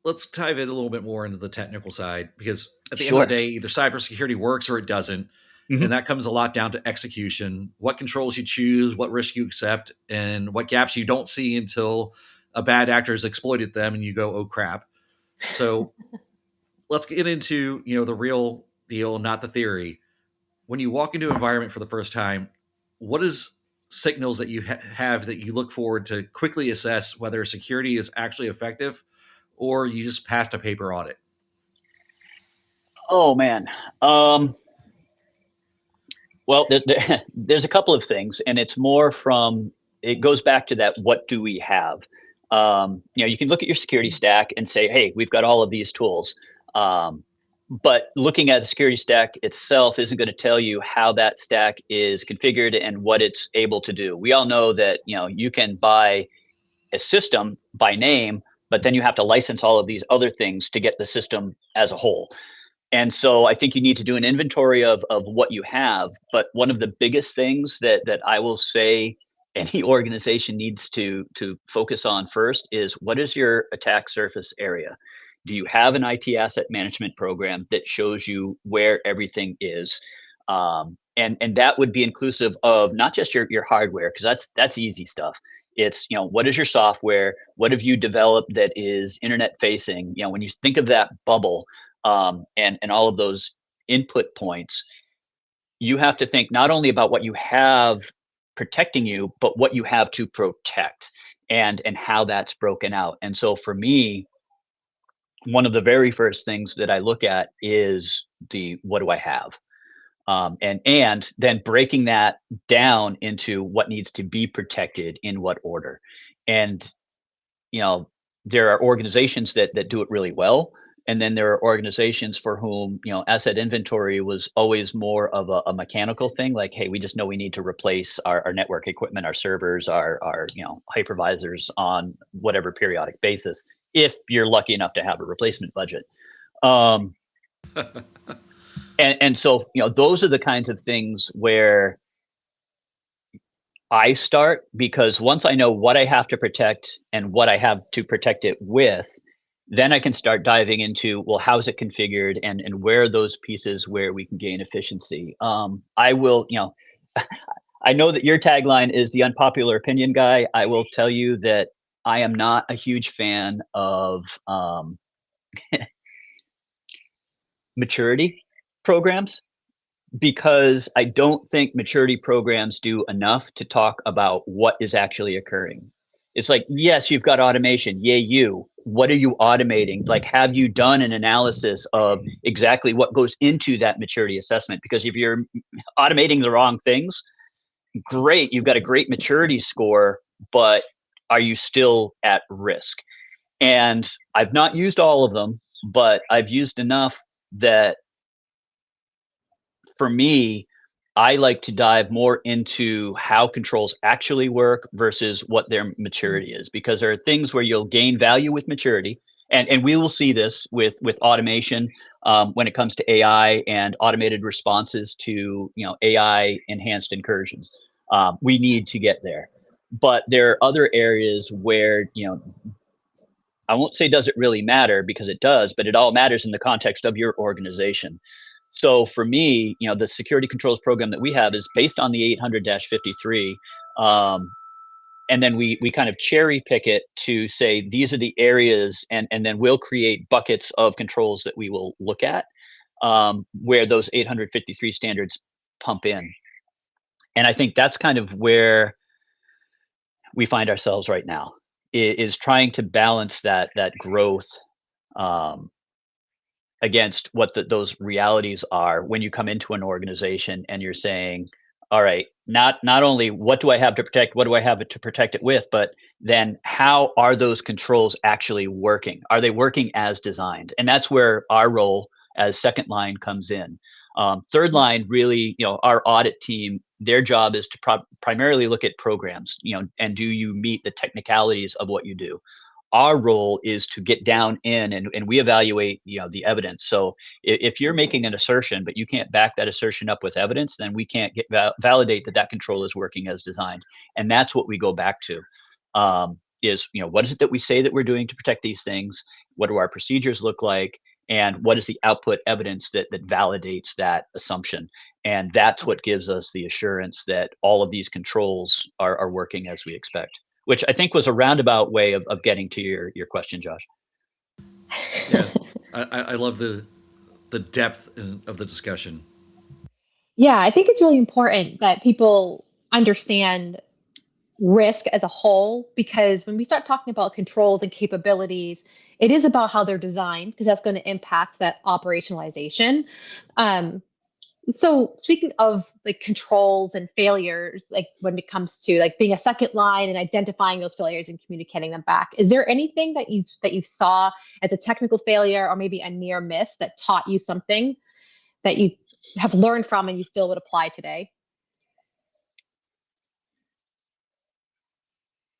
let's dive in a little bit more into the technical side, because at the end Sure. of the day, either cybersecurity works or it doesn't. Mhm. And that comes a lot down to execution, what controls you choose, what risk you accept, and what gaps you don't see until a bad actor has exploited them and you go, oh crap. So let's get into, the real deal, not the theory. When you walk into an environment for the first time, what is signals that you have that you look forward to quickly assess whether security is actually effective or you just passed a paper audit? Oh man. Well, there's a couple of things, and it's more from, it goes back to that, what do we have? You can look at your security stack and say, hey, we've got all of these tools. But looking at the security stack itself isn't going to tell you how that stack is configured and what it's able to do. We all know that, you can buy a system by name, but then you have to license all of these other things to get the system as a whole. And so I think you need to do an inventory of what you have. But one of the biggest things that I will say any organization needs to focus on first is, what is your attack surface area? Do you have an IT asset management program that shows you where everything is? And that would be inclusive of not just your hardware, because that's easy stuff. It's, what is your software? What have you developed that is internet facing? When you think of that bubble, and all of those input points, you have to think not only about what you have protecting you, but what you have to protect, and how that's broken out. And so for me, one of the very first things that I look at is what do I have? And then breaking that down into what needs to be protected in what order. And you know, there are organizations that do it really well. And then there are organizations for whom, asset inventory was always more of a mechanical thing. Like, hey, we just know we need to replace our network equipment, our servers, our hypervisors on whatever periodic basis, if you're lucky enough to have a replacement budget. Um, and so, those are the kinds of things where I start, because once I know what I have to protect and what I have to protect it with, then I can start diving into, well, how's it configured, and where are those pieces where we can gain efficiency. I will, I know that your tagline is the unpopular opinion guy. I will tell you that I am not a huge fan of maturity programs, because I don't think maturity programs do enough to talk about what is actually occurring. It's like, yes, you've got automation. Yay, you. What are you automating? Like, have you done an analysis of exactly what goes into that maturity assessment? Because if you're automating the wrong things, great, you've got a great maturity score, but are you still at risk? And I've not used all of them, but I've used enough that, for me, I like to dive more into how controls actually work versus what their maturity is, because there are things where you'll gain value with maturity, and we will see this with automation, when it comes to AI and automated responses to AI enhanced incursions. We need to get there, but there are other areas where I won't say does it really matter, because it does, but it all matters in the context of your organization. So for me, the security controls program that we have is based on the 800-53. and then we kind of cherry pick it to say these are the areas, and then we'll create buckets of controls that we will look at, where those 853 standards pump in. And I think that's kind of where we find ourselves right now, is trying to balance that growth, um, against what those realities are when you come into an organization and you're saying, all right, not only what do I have to protect, what do I have to protect it with, but then how are those controls actually working? Are they working as designed? And that's where our role as second line comes in. Third line, really, our audit team, their job is to primarily look at programs, and do you meet the technicalities of what you do? Our role is to get down in, and we evaluate the evidence. So if you're making an assertion but you can't back that assertion up with evidence, then we can't validate that control is working as designed. And that's what we go back to, is what is it that we say that we're doing to protect these things? What do our procedures look like? And what is the output evidence that validates that assumption? And that's what gives us the assurance that all of these controls are working as we expect, which I think was a roundabout way of getting to your question, Josh. Yeah, I love the depth of the discussion. Yeah, I think it's really important that people understand risk as a whole, because when we start talking about controls and capabilities, it is about how they're designed, because that's going to impact that operationalization. So speaking of like controls and failures, like when it comes to like being a second line and identifying those failures and communicating them back, is there anything that you saw as a technical failure or maybe a near miss that taught you something that you have learned from and you still would apply today?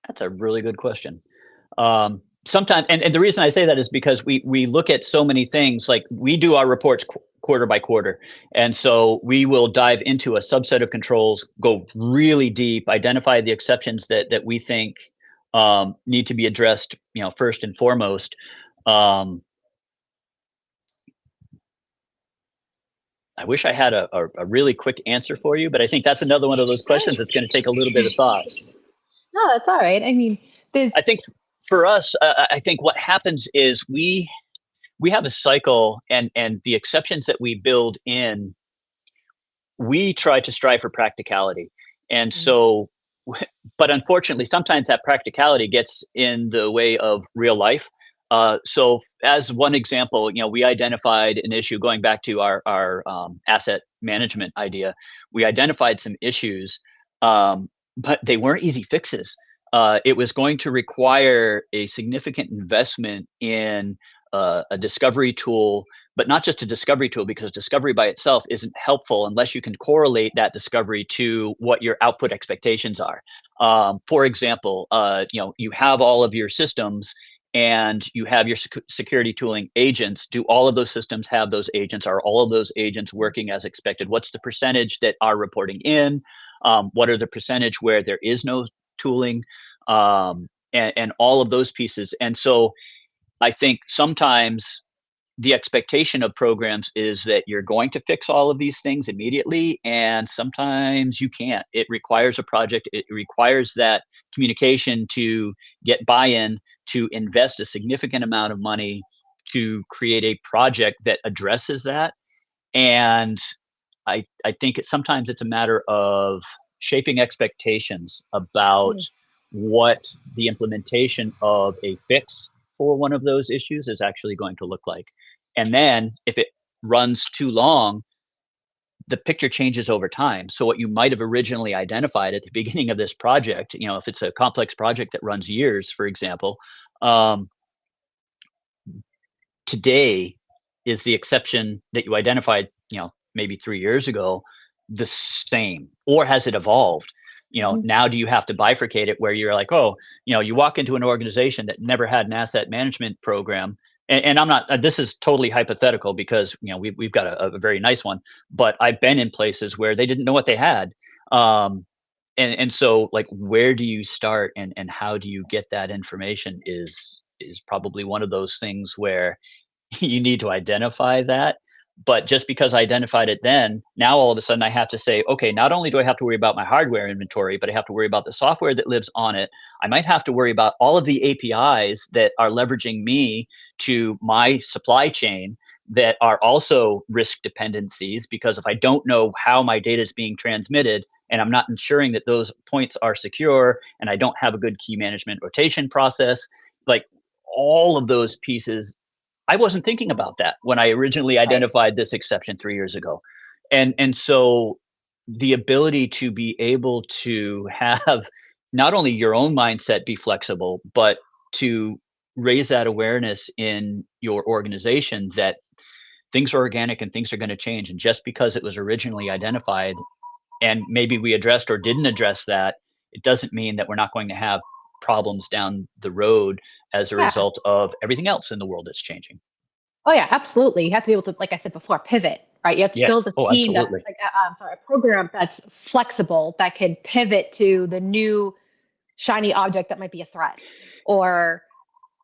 That's a really good question. Sometimes, and the reason I say that is because we look at so many things. Like, we do our reports quarter by quarter, and so we will dive into a subset of controls, go really deep, identify the exceptions that we think need to be addressed, first and foremost. I wish I had a really quick answer for you, but I think that's another one of those questions that's going to take a little bit of thought. No, that's all right. I mean, there's I think for us, I think what happens is we have a cycle, and the exceptions that we build in, we try to strive for practicality. And so, but unfortunately, sometimes that practicality gets in the way of real life. So as one example, we identified an issue going back to our asset management idea. We identified some issues, but they weren't easy fixes. It was going to require a significant investment in a discovery tool, but not just a discovery tool, because discovery by itself isn't helpful unless you can correlate that discovery to what your output expectations are. For example, you have all of your systems and you have your security tooling agents. Do all of those systems have those agents? Are all of those agents working as expected? What's the percentage that are reporting in? What are the percentage where there is no tooling? And all of those pieces. And so I think sometimes the expectation of programs is that you're going to fix all of these things immediately, and sometimes you can't. It requires a project. It requires that communication to get buy-in, to invest a significant amount of money to create a project that addresses that. And I think sometimes it's a matter of shaping expectations about what the implementation of a fix for one of those issues is actually going to look like. And then if it runs too long, the picture changes over time. So what you might have originally identified at the beginning of this project, if it's a complex project that runs years, for example, today is the exception that you identified, maybe 3 years ago, the same, or has it evolved? Now do you have to bifurcate it where you're like, oh, you walk into an organization that never had an asset management program, and I'm not, this is totally hypothetical because, we've got a very nice one, but I've been in places where they didn't know what they had. And so, like, where do you start, and how do you get that information is probably one of those things where you need to identify that. But just because I identified it then, now all of a sudden I have to say, okay, not only do I have to worry about my hardware inventory, but I have to worry about the software that lives on it. I might have to worry about all of the APIs that are leveraging me to my supply chain that are also risk dependencies, because if I don't know how my data is being transmitted and I'm not ensuring that those points are secure and I don't have a good key management rotation process, like all of those pieces, I wasn't thinking about that when I originally Right. identified this exception 3 years ago. And so the ability to be able to have not only your own mindset be flexible, but to raise that awareness in your organization that things are organic and things are going to change. And just because it was originally identified and maybe we addressed or didn't address that, it doesn't mean that we're not going to have problems down the road as a Yeah. result of everything else in the world that's changing. Oh yeah, absolutely. You have to be able to, like I said before, pivot, right? You have to Yeah. build a Oh, team that's absolutely. like a program that's flexible, that can pivot to the new shiny object that might be a threat, or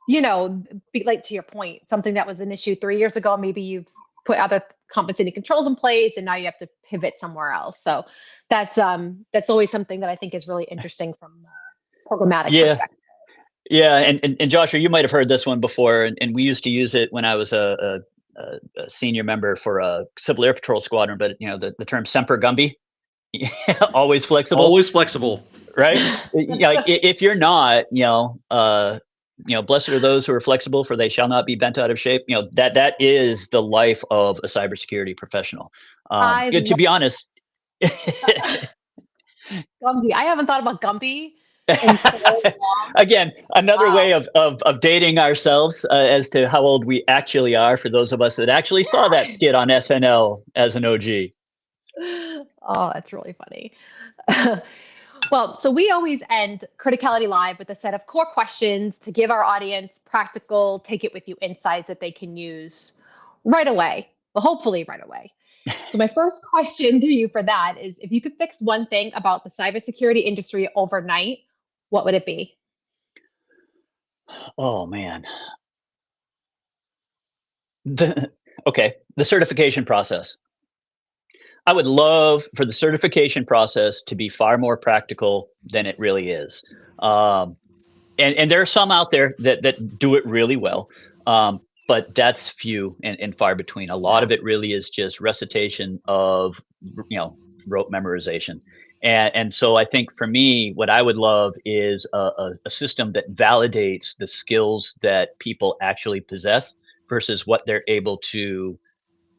be like, to your point, something that was an issue 3 years ago. Maybe you've put other compensating controls in place, and now you have to pivot somewhere else. So that's always something that I think is really interesting from a programmatic Yeah. perspective. Yeah. And Joshua, you might have heard this one before, and we used to use it when I was a senior member for a Civil Air Patrol squadron, but the term Semper Gumby, always flexible, Always flexible. right? Like if you're not, blessed are those who are flexible, for they shall not be bent out of shape. That is the life of a cybersecurity professional. I To love be honest, Gumby. I haven't thought about Gumby in so long. again, another Wow. way of dating ourselves as to how old we actually are, for those of us that actually saw that skit on SNL as an OG. Oh, that's really funny. Well, so we always end Criticality Live with a set of core questions to give our audience practical, take it with you insights that they can use right away. Well, hopefully right away. So my first question to you for that is, if you could fix one thing about the cybersecurity industry overnight, what would it be? Oh man. Okay, the certification process. I would love for the certification process to be far more practical than it really is. Um, and there are some out there that do it really well, but that's few and far between. A lot Yeah. of it really is just recitation of rote memorization. And so I think for me, what I would love is a system that validates the skills that people actually possess versus what they're able to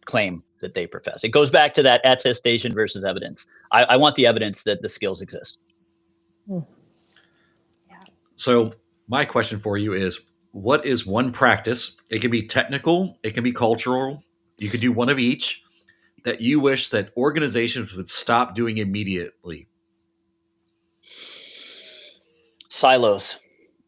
claim that they profess. It goes back to that attestation versus evidence. I want the evidence that the skills exist. Hmm. Yeah. So, my question for you is, what is one practice? It can be technical, it can be cultural, you could do one of each, that you wish that organizations would stop doing immediately. Silos.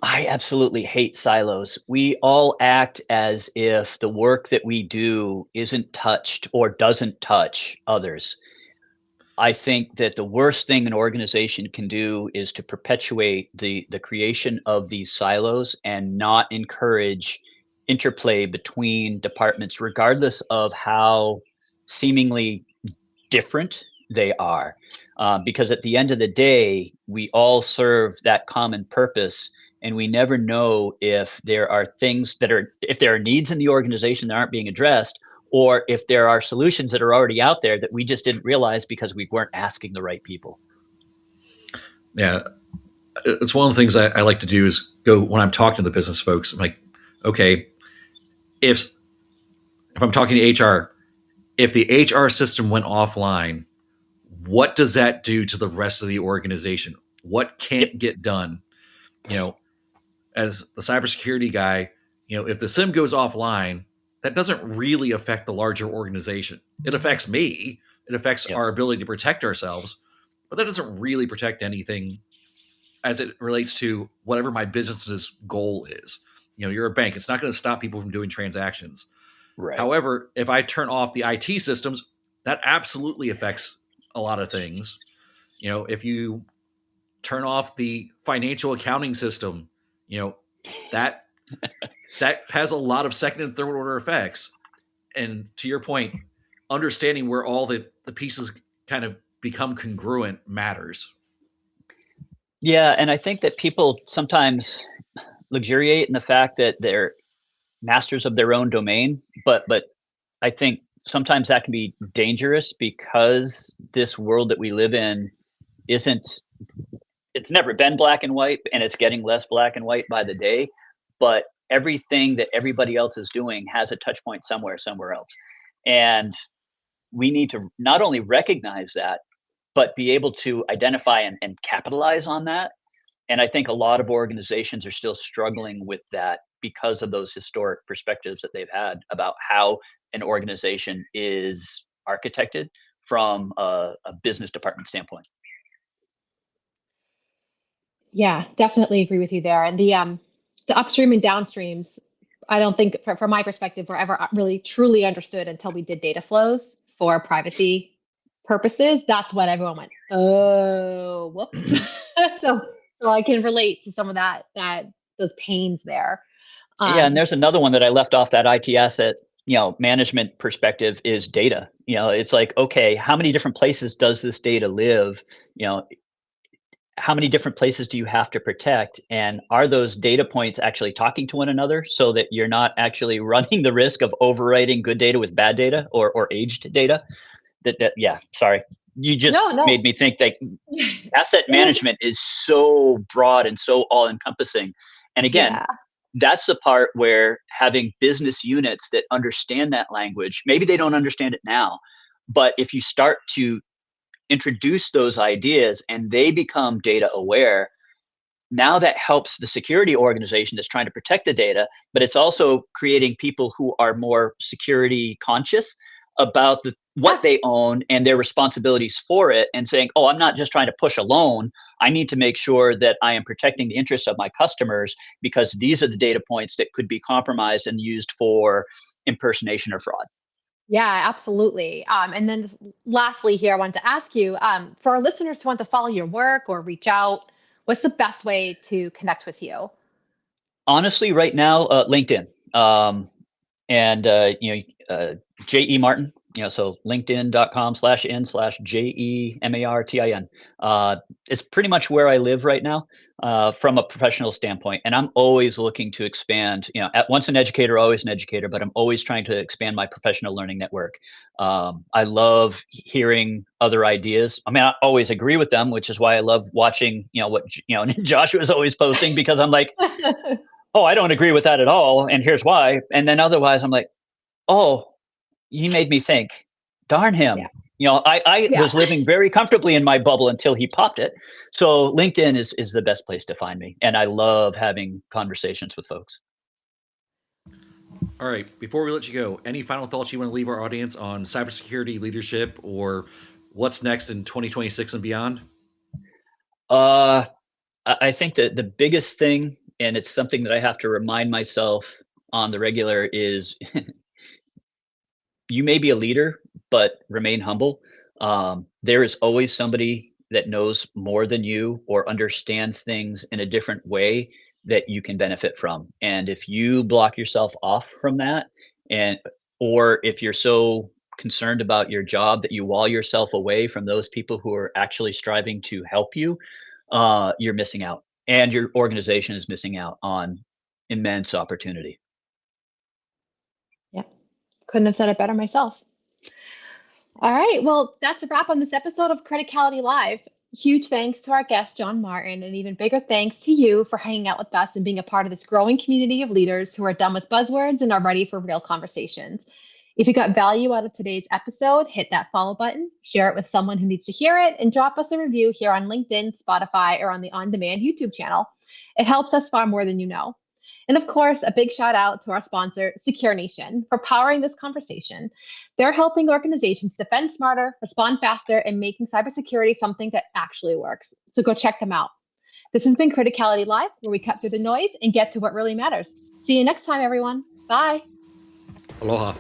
I absolutely hate silos. We all act as if the work that we do isn't touched or doesn't touch others. I think that the worst thing an organization can do is to perpetuate the creation of these silos and not encourage interplay between departments, regardless of how seemingly different they are. Because at the end of the day, we all serve that common purpose. And we never know if there are things if there are needs in the organization that aren't being addressed, or if there are solutions that are already out there that we just didn't realize because we weren't asking the right people. Yeah, it's one of the things I like to do is go when I'm talking to the business folks. I'm like, okay, if I'm talking to HR, if the HR system went offline, what does that do to the rest of the organization? What Yep. can't get done? You know, as the cybersecurity guy, if the SIM goes offline, that doesn't really affect the larger organization. It affects me. It affects Yep. our ability to protect ourselves, but that doesn't really protect anything as it relates to whatever my business's goal is. You're a bank. It's not going to stop people from doing transactions. Right. However, if I turn off the IT systems, that absolutely affects a lot of things. If you turn off the financial accounting system, that that has a lot of second and third order effects. And to your point, understanding where all the pieces kind of become congruent matters. Yeah, and I think that people sometimes luxuriate in the fact that they're masters of their own domain, but I think sometimes that can be dangerous because this world that we live in isn't it's never been black and white, and it's getting less black and white by the day, but everything that everybody else is doing has a touch point somewhere else. And we need to not only recognize that, but be able to identify and capitalize on that. And I think a lot of organizations are still struggling with that because of those historic perspectives that they've had about how an organization is architected from a business department standpoint. Yeah, definitely agree with you there. And the upstream and downstreams, I don't think, from my perspective, were ever really truly understood until we did data flows for privacy purposes. That's when everyone went, oh, whoops. so so I can relate to some of that those pains there. Yeah, and there's another one that I left off that IT asset, management perspective is data. It's like, okay, how many different places does this data live? How many different places do you have to protect? And are those data points actually talking to one another so that you're not actually running the risk of overwriting good data with bad data or aged data? Yeah, sorry. You just No. made me think that asset management is so broad and so all encompassing. And again, Yeah. that's the part where having business units that understand that language, maybe they don't understand it now, but if you start to introduce those ideas and they become data aware, now that helps the security organization that's trying to protect the data, but it's also creating people who are more security conscious about what they own and their responsibilities for it, and saying, oh, I'm not just trying to push a loan. I need to make sure that I am protecting the interests of my customers because these are the data points that could be compromised and used for impersonation or fraud. Yeah, absolutely. And then lastly here, I wanted to ask you, for our listeners who want to follow your work or reach out, what's the best way to connect with you? Honestly, right now, LinkedIn. And J.E. Martin, so linkedin.com/in/JEMARTIN. It's pretty much where I live right now from a professional standpoint. And I'm always looking to expand, at once an educator, always an educator, but I'm always trying to expand my professional learning network. I love hearing other ideas. I mean, I always agree with them, which is why I love watching, what, Joshua's always posting, because I'm like, oh, I don't agree with that at all, and here's why. And then otherwise, I'm like, oh, he made me think. Darn Yeah. him. I Yeah. was living very comfortably in my bubble until he popped it. So LinkedIn is the best place to find me, and I love having conversations with folks. All right, before we let you go, any final thoughts you want to leave our audience on cybersecurity leadership or what's next in 2026 and beyond? I think that the biggest thing, and it's something that I have to remind myself on the regular, is you may be a leader, but remain humble. There is always somebody that knows more than you or understands things in a different way that you can benefit from. And if you block yourself off from that, and or if you're so concerned about your job that you wall yourself away from those people who are actually striving to help you, you're missing out, and your organization is missing out on immense opportunity. Yeah. Couldn't have said it better myself. All right. Well, that's a wrap on this episode of Criticality Live. Huge thanks to our guest, John Martin, and even bigger thanks to you for hanging out with us and being a part of this growing community of leaders who are done with buzzwords and are ready for real conversations. If you got value out of today's episode, hit that follow button, share it with someone who needs to hear it, and drop us a review here on LinkedIn, Spotify, or on the On Demand YouTube channel. It helps us far more than you know. And of course, a big shout out to our sponsor, Secure Nation, for powering this conversation. They're helping organizations defend smarter, respond faster, and making cybersecurity something that actually works. So go check them out. This has been Criticality Live, where we cut through the noise and get to what really matters. See you next time, everyone. Bye. Aloha.